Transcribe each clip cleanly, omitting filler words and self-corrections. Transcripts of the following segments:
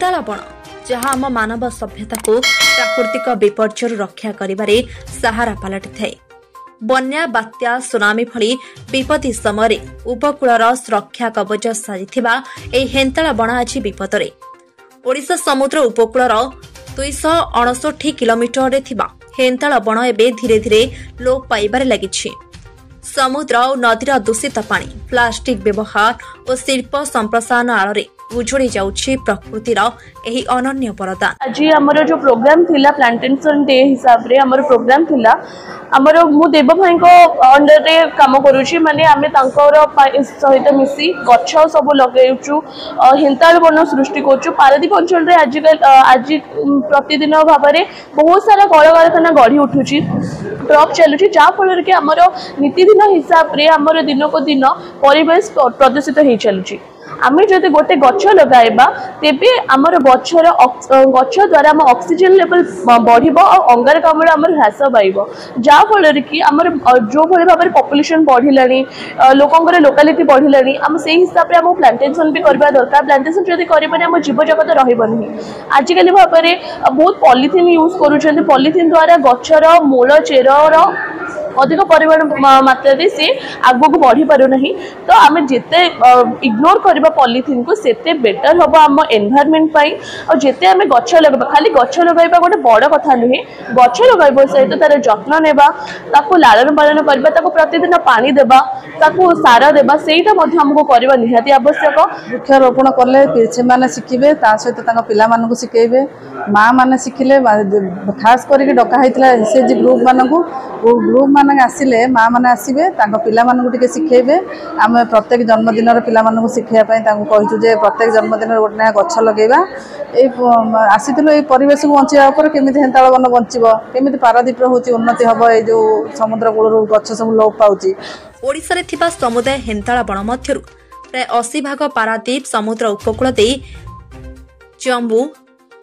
हेन्ताला बण जहाँ आम मानव सभ्यता को प्राकृतिक विपर्य रक्षा करिबारे सहारा पलटि थाए। बन्या बात्या सुनामी भली विपत्ति समय उपकूलर सुरक्षा कवच साजिथिबा एही हेन्ताला बण आज विपदरे। ओडिशा समुद्र उपकूलर 269 किलोमीटर रे थिबा हेन्ताला बण एबे धीरे धीरे लोप पाइबारे लागिछि। समुद्र और नदीर दूषित पानी, प्लास्टिक व्यवहार और शिल्प संप्रसारण आड़े उजड़ी जाउछि प्रकृतिर एही अनन्य वरदान। आज हमर जो प्रोग्राम थिला प्लांटेशन डे हिसाब रे हमर प्रोग्राम थिला हमर मु देव भाई को अंडर रे काम करूछि माने आमे तांकर सहित मिसी गछ सब लगेउछु हेन्ताल बन सृष्टि करछु। पारादीप अंचल रे आज प्रतिदिन भाव में बहुत सारा कल कारखाना गढ़ी उठुछि, ट्रक चलुछि, जा फल के हमर नीतिदिन हिसाब रे हमर दिन को दिन परिवेश प्रदूषित हो चलुछि। आमे जदि गोटे गछ लगाइबा तेबे हमर गछ द्वारा हम ऑक्सीजन लेवल बढ़िबो और अंगारकाम्ल हमर ह्रास पाइबो, जा फल कि हमर जो भली भाव में पॉपुलेशन बढ़िलानी, लोकंकर लोकालिटी बढ़िलानी, हम से हिसाब रे हम प्लांटेशन भी करबा दरकार। प्लांटेशन जदि करबानी हम जीव जगत रहइबो नहीं। आजिकल भाव में बहुत पॉलिथिन यूज करूछन, पॉलिथिन द्वारा गछर मूल चेरर अधिक परिमाण मात्रा से आगो को बढ़ी पार नहीं। तो आम जिते इग्नोर करबा पॉलिथिन को सेते बेटर हम आम एनवायरनमेंट पाई। और जिते आम गछ लगेबा, खाली गछ लगाइबा गोटे बड़ कथा नुहे, गछ लगाइबा सहित तार जत्न नेबा, ताको लालन पालन करबा, ताको प्रतिदिन पानी देबा, ताको सार देबा, सेटा मध्ये हमको करबा निहाती आवश्यक। वृक्षारोपण कले से माने शिखिबे, ता सहित तांका पिला मानकु शिखेबे, माँ माने शिखिले, खास करके डका हैतला एसएचजी ग्रुप मानकु, ग्रुप माने आसिले माँ माने आसीबे, तांका पिला मानकु टिके शिखेबे। आमे प्रत्येक जन्मदिन रे पिला मानकु शिखिया पई तांको कहिचु जे प्रत्येक जन्मदिन रे गोटे गछ लगेबा। ए आसीथिलो ए परिवेश को बंचिया ऊपर केमिति हेन्ताल बन बंचिबो, केमिति पारादीप रे होची उन्नति हबो, ए जो समुद्र कूल रो गछ सब लोप पाउची। ओडिसा रे थिबा समुदाय हेन्ताल बण मध्यरु प्राय 80 भाग पारादीप समुद्र उपकूल देई जम्बू,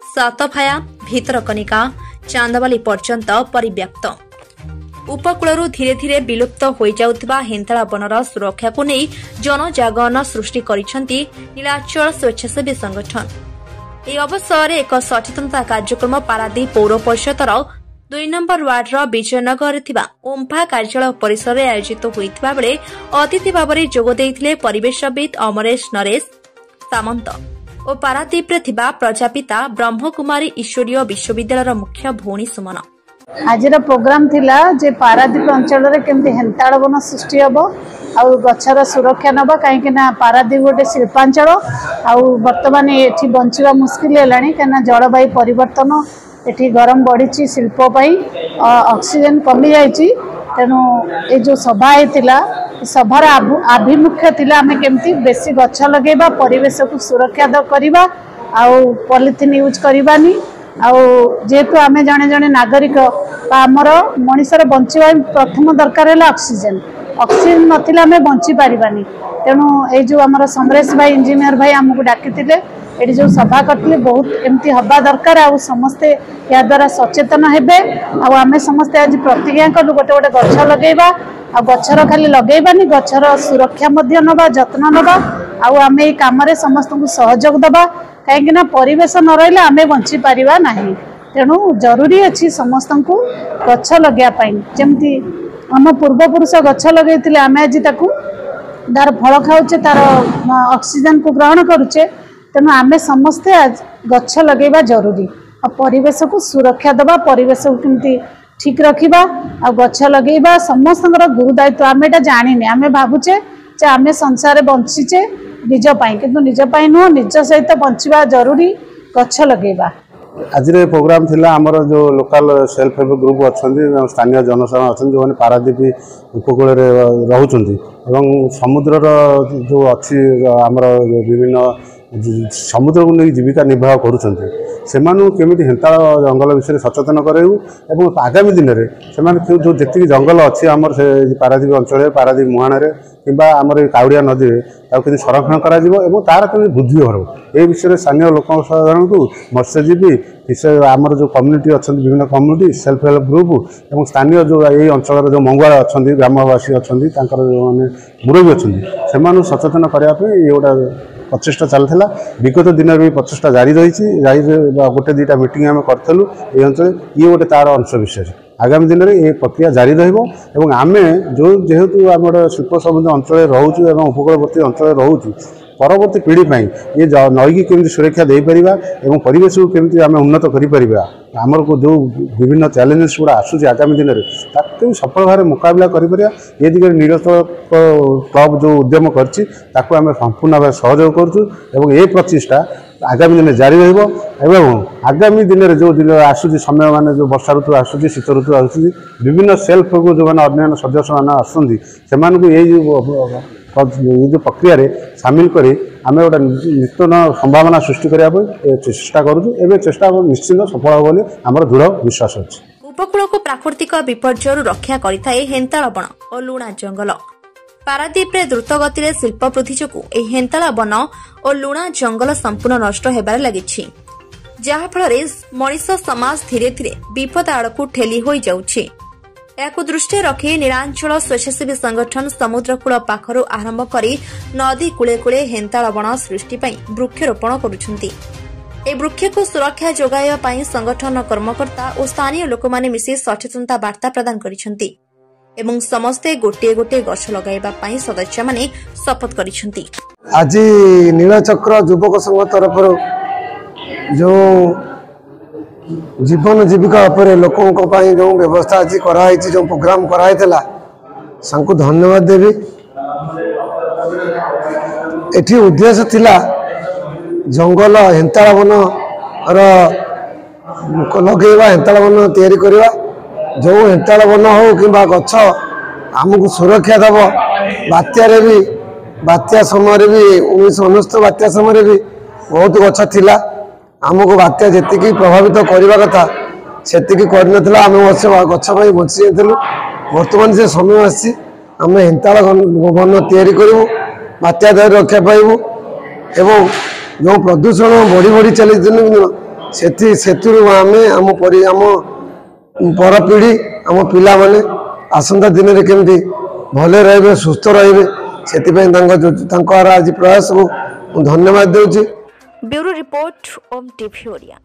सातफाया, भितरकनिका, चांदबाली पर्यंत परिव्याप्त। उपकूलरू धीरे धीरे विलुप्त हो जाउथिबा हेन्ताल बनर सुरक्षा को नहीं जनजागरण सृष्टि करिसेंती नीलाचल स्वेच्छासेवी संगठन। एही अवसर एक सचेतनता कार्यक्रम पारादीप पौर परिषदर 2 नंबर वार्ड विजयनगर थिबा ओम्फा कार्यालय परिसर में आयोजित होइथिबा बेले अतिथि भाव में जोग देइथिले परिवेशविद अमरेश नरेश सामंत और पारादीप रे थिबा प्रजापिता ब्रह्मकुमारी ईश्वरीय विश्वविद्यालय मुख्य भौणी सुमन। आज प्रोग्राम थिला जे पारादीप अंचल रे केमती हेन्ताल बन सृष्टि हबो आउ गछर सुरक्षा नबा, कहीं पारादीप गोटे शिल्पांचल आउ वर्तमान एठी बंचिबा मुश्किल हेलानी कहीं जलवायु परिवर्तन, एठी गरम बढ़ी शिल्प ऑक्सीजन कमी जाइए। तेणु ये जो सभा होता सभार आभिमुख्य थिला आमे केमती बेसी गछ लगेबा, परिवेश को सुरक्षा करबा, आउ पॉलिथिन यूज करबानी। जेहेतु आमे जने जने नागरिक आमर मनीषर बंचिबा प्रथम दरकार है ऑक्सीजन, ऑक्सीजन नथिला आमे बंची पारिबानी। तेणु ये जो आमर समरेश भाई इंजीनियर भाई आमको डाकिथिले, एटी जो सभा करथिले बहुत एमती हबा दरकार, आ समस्ते या द्वारा सचेतन हेबे। आमे समस्ते आज प्रतिज्ञा कलु गोटे गोटे गछ लगेबा, आ गछर खाली लगेबानी, गछर सुरक्षा मध्य नबा, जत्न नबा, आमे ए काम रे समस्त को सहयोग दबा, कहीं परिवेश न रही आमे बंची पारिबा नहीं। तेणु जरूरी अच्छी समस्त को गछ लगे जमती आम पूर्वपुरुष गछ लगे आमे आज तार फल खाऊचे, तार ऑक्सीजन को ग्रहण करुचे। तेणु आमे समस्ते आज गछ लगेबा जरूरी, आ परिवेश को सुरक्षा दबा, परिवेश को केमती ठीक रखिबा, आ गछ लगेबा समस्तଙ୍କର गुरु दायित्व। आमे एटा जानिने, आमे भाबुचे जे आमे संसार बंचिचे निज पाई, किंतु निज पाई नुह, निज सहित बंचिबा जरूरी, गछ लगेबा। आज प्रोग्राम थिला हमर जो लोकल सेल्फ हेल्प ग्रुप अच्छी, स्थानीय जनसाधारण अच्छा जो पारादीप उपकूल रोचंती एवं समुद्र जो अच्छी आमर विभिन्न समुद्र को नहीं जीविका निर्वाह करुँच हेन्ताल जंगल विषय सचेतन कराइबू और आगामी दिन में जो जी जंगल अच्छी आमर से पारादीप अंचल पारादीप मुहाण कि काउड़िया नदी में संरक्षण कर तार बुद्धि हो ये विषय स्थानीय लोक साधारण को मत्स्यजीवी आमर जो कम्युनिटी अच्छा विभिन्न कम्युनिटी सेल्फ हेल्प ग्रुप और स्थानीय जो ये अंचल जो मंगुआल अच्छा ग्रामवासी अच्छा जो मैंने मुरबी अच्छा से सचेतन करने ये गोटा प्रचेषा चलता विगत दिन भी प्रचेषा जारी रही गोटे दुटा मीटिंग आम करूँ ये अंचल ये गोटे तार अंश विशेष आगामी दिन में ये प्रक्रिया जारी रमें जो जेहेतु आम शिल्प समुद्र अंचल रोचु और उपकूलवर्ती अंचल रोचु परवर्ती पीढ़ी ये नई की केमती सुरक्षा दे पारिबा एवं परिवेश को केमती आम उन्नत करिपरिबा आमर को जो विभिन्न चैलेंजेस गुड़ा आसूँ आगामी दिन में सफल भाव मुकाबला करिपरिबा ये दिगरे नीरजल क्लब जो उद्यम करछि ताकू आम संपूर्ण भाव सहयोग करूँ एवं ये प्रचेषा आगामी दिन जारी एवं आगामी दिन में जो दिन आसूँ समय मान जो वर्षा ऋतु आसूँ शीत ऋतु आसूँ विभिन्न सेल्फ को जो मैंने अन्य सदस्य मैंने आसुँच ये जो प्रक्रिया रे सामिल करी आम गोटे नूतन संभावना सृष्टि करने चेष्टा करूँ चेष्टा निश्चित सफल हो बोली आम दृढ़ विश्वास अच्छे। उपकूल को प्राकृतिक विपर्यय रक्षा करिथाए हेन्ताळ वन और लुणा जंगल। पारादीप रे द्रुत गति रे शिल्प वृद्धि जोगु एही हेन्ताळ वन और लुणा जंगल संपूर्ण नष्ट हेबार लागिछि जहा फल मनीष समाज धीरे धीरे विपद आड़कू ठेली होई जाउछि। याकू दृष्टि रखी निरांचल स्वेच्छासेवी संगठन समुद्रकूल पाखर आरंभ करी नदी कूले कूले हेन्ताळ वन सृष्टि पई वृक्षरोपण करुछंती। ए वृक्ष को सुरक्षा जोगाइबा पई संगठन कर्मकर्ता और स्थानीय लोक माने मिसी सचेतनता वार्ता प्रदान करिसंती एवं समस्ते गोटे गोटे गछ लगाइबा पई सदस्य माने शपथ करिसंती। आज नीलचक्र युवक संघ तरफ जो जीवन जीविका उपर लोकों जो व्यवस्था आज कराई जो प्रोग्राम कराई सबको धन्यवाद देवी। एठी उद्देश्य थिला जंगल हेन्ताळ वन लगेवा हेन्ताळ वन तैयारी करवा जो हेन्ताळ वन हो कि गछ आमको सुरक्षा दब बात्यारे भी बात्या समय भी 1969 बात्या समय भी बहुत गछ थिला आमको बात्या जी प्रभावित करने कथा से आम गछ बची जाइलु। बर्तमान से समय आसी आम हेन्ताळ वन तैयारी करूँ बात्या दायु रक्षा पाइबू एवं जो प्रदूषण बढ़ी बढ़ी चली दिन से आम पर पीढ़ी आम पिला माने आसंता दिन में केमती भले रहे सुस्थ रहे से आज प्रयास को धन्यवाद देउछि। ब्यूरो रिपोर्ट ओम टीवी ओडिया।